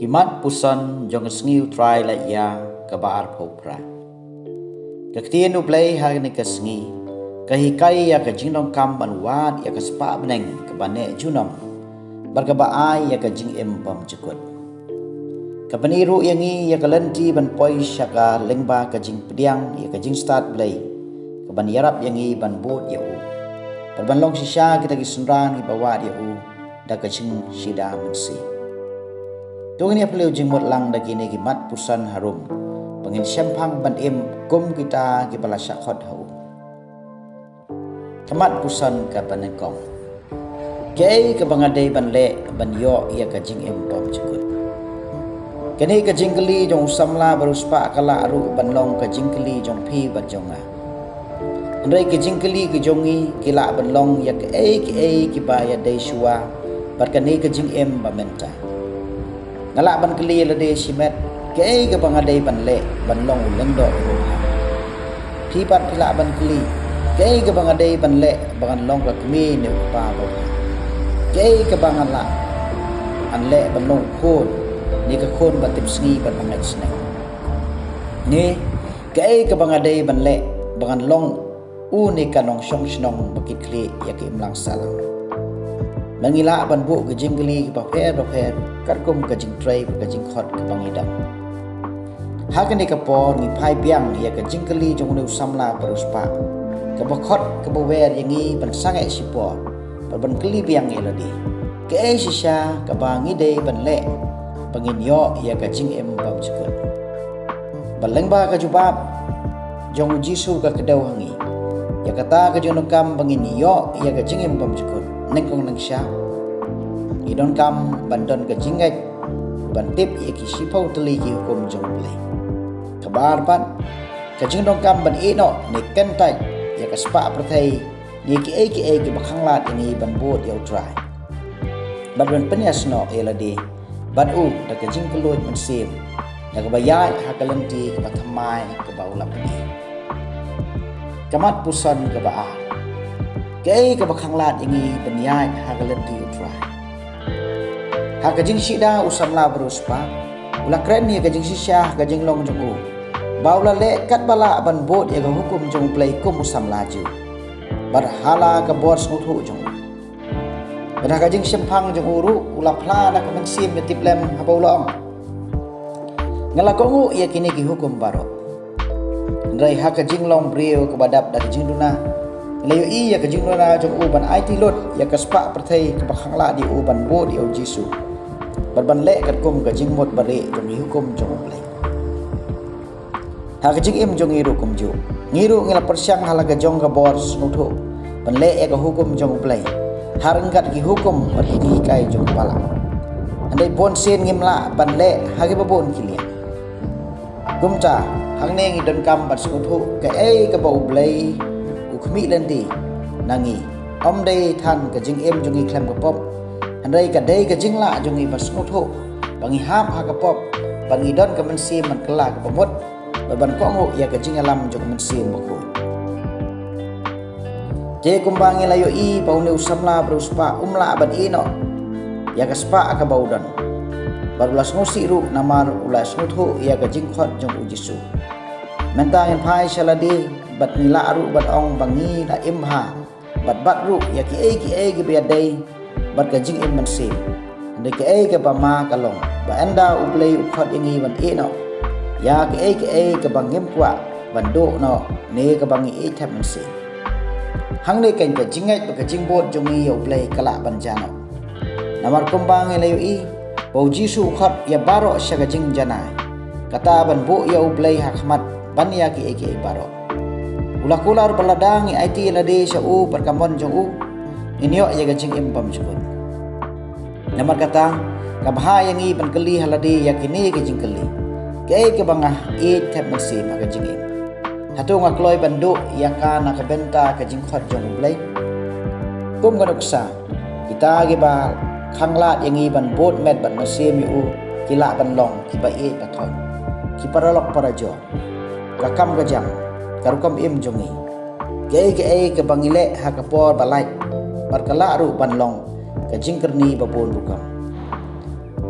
Kimat pusan jong sngiu try la ya kabar phopra. Kaktian ublay hagni kasngi kahikai ya ka jingdong kam banwan ya ka spa beneng ka bane junom barkabaai ya ka jing empam jekut. Kapaniru yangi ya ka lenti ban poi syaka lengba ka jing pediang ya ka jing start blay ka ban yarap yangi ban bot ya u. Perban long sisya kita gisunran ki bawat ya u da ka jing shida mensi. Tuang ni apeleu jing mot lang dagi ni gimat pusan harum pengin syempang ban em kum kita ki bala syakhot hau kamat pusan ka banekong kei ka bangadei ban le ban yo ia ka jing em pom jekut kini ka jing keli jong samla baru spa kala aru ban long ka jing keli jong phi ban jonga andai ka jing keli ki jongi kila ban long ya ka ki ba ya dei shua bar kani ka jing em ba menta ngalak ban keli la de simet kei ka bangadei ban le ban long lengdo phi pat phila ban keli kei ka bangadei ban le ban long ka kmi ne pa ba kei ka bangala an le ban long khon ni ka khon ba tip sngi ban bangai sne ni kei ka bangadei ban le ban long u ni ka nong shong shnong bakit kli ya ki imlang salang mangila ban bu ka jingli ba pher kat kum ka jing tray ka jing khot ka bangidam hakani ka por ni phai piang ya ka jingli jong nu samla paruspa ka bakhot ka bawer yangi ban sangai sipor ban kli piang eladi ke sisha ka bangi dei ban le pangin yo ya ka jing em bab chukut baleng ba ka jubab jong jisu ka kedau hangi ya kata ka jong kam bangin yo ya ka jing em bab chukut nengkong nang sya idon kam bandon ka jingai ban tip ya ki sipau teli ki hukum jong play kabar pan ka jingdong kam ban ino ni kentai ya ka spa prathai ni ki bakhanglat ini ban bot yau try ban penyas no eladi ban u da ka jing keloj man sim da ka bayai hakalenti ka pathamai ka baulap ni kamat pusan ka ba kei ka bakhanglat ini banyai hakalenti try ha ka jing shida usamla beruspa ula kren ni ka jing sisya ka jing long jong u baula le kat bala ban bot ya hukum jong play kum usam laju berhala ke bor smutu jong ber ka jing sempang jong uru ula pla na ka mensim betip lem habaulong ngala ko ngu ya kini ki hukum baro ndrai ha ka jing long brio ke badap dari jing duna layo i ya ka jing duna jong u ban IT lot ya ka spa perthai ka bakhangla di u ban bot ya jisu berban le kat kum ka jing mot bare jong hukum jong play ha ka jing im jong iru kum ju ngiru ngila persyang halaga jong ka bor snutu panle e ka hukum jong play harengkat ki hukum berhini kai jong pala andai bon sen ngimla panle hagi babon kilia gumcha hangne ngi don kam bat snutu ka ka bau blay u khmi lendi nangi om dei than ka jing im jong i klem ka pop andai ka dei ka jing la jong i bat snutu bangi hap ha ka pop bangi don ka mensi man kala ka pamot ban ko ngo ya ka jing alam jong mensim bako je kumbangi layo i paune usamla beruspa umla ban ino ya ka spa ka baudan barulas ngosi ru namar ulas nguthu ya ka jing khot jong ujisu menta en phai saladi bat nila ru bat ong bangi na imha bat ru ya ki ki be dai bat ka jing im mensim de ki ka ba ma ka long ba anda uplay khot ingi ban ino ya ke bangim kwa bando no ne ka bangi e thap man se hang ne kan ka jingai ka jingbot jongi yo play kala banjano namar kumbang layo i bau jisu khat ya baro syaga jing janai kata ban bo yo play hakmat ban ya ke baro ulakular baladang i IT lade sa u perkamon jong u inyo ya ga jing impam chukun namar kata kabha yangi ban keli halade yakini ke jing keli kei ke bangah e tap mensi maka jingim hatu ngakloi bandu ya ka na ka benta ka jingkhot jong blai kum ganuksa kita ge ba khanglat yangi ban bot met ban mesim yu kila ban long ki ba e pathon ki paralok parajo ka kam ka jam karukam im jongi kei ke bangile ha ka por balai barkala ru ban long ka jingkerni babon bukam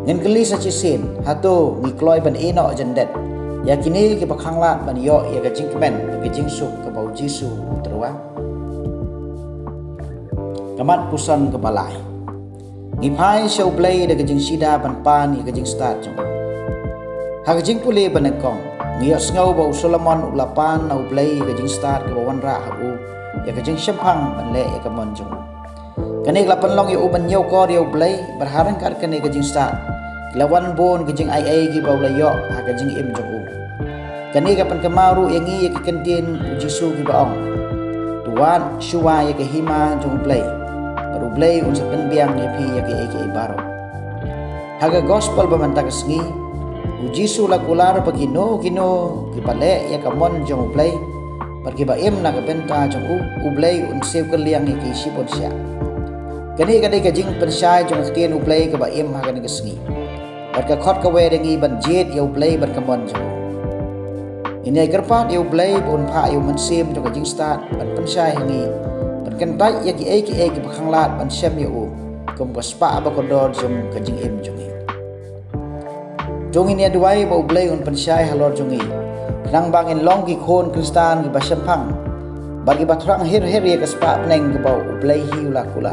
Ngin geli sa chisin hatu ngikloi ban eno jendet. Ya kini ki bakhanglat ban yo ya ka jingkmen ka jingsuk ka bau Jisu terwa. Kamat pusan ka balai. Ngipai show blay da ka jing sida ban pan ya ka jing start jong. Ha ka jing puli ban kong. Ngiyos ngau bau Solomon ulapan na blay ka jing start ka bawan ra ha u ya ka jing syempang ban le ya ka mon jong. Kani lapan long ya u ban yo ko ya blay berharang kar kani ka jing start. Lawan bon ka jing ai ki bau la yo ha ka jing im jong u. Kani kapan kemaru yang ia kekentin Jisu ki baong. Tuan syua ya ke hima jong play. Baru play unsa penbiang ya pi ya ke baro. Haga gospel bamanta kesngi. Jisu la kular bagi no kino ki pale ya kamon jong play. Pergi ba im na kapenta jong u play un sew ke liang ya ke sipon sia. Kani kadai ka jing pensai jong ketien u play ke ba im haga ni kesngi. Barka khot ka we dengi ban jet ya u play bar kamon jong. Ini kerpat eu blay pun pa eu mensim jong jing start ban pensai hangi ban kentai ya ki bakhanglat ban sem eu kum baspa ba kodor jong ka jing im jong ini aduai ba blay un pensai halor jong nang bangin long ki khon kristan ki basempang bagi batrang her ya ka spa neng ki ba blay hiula kula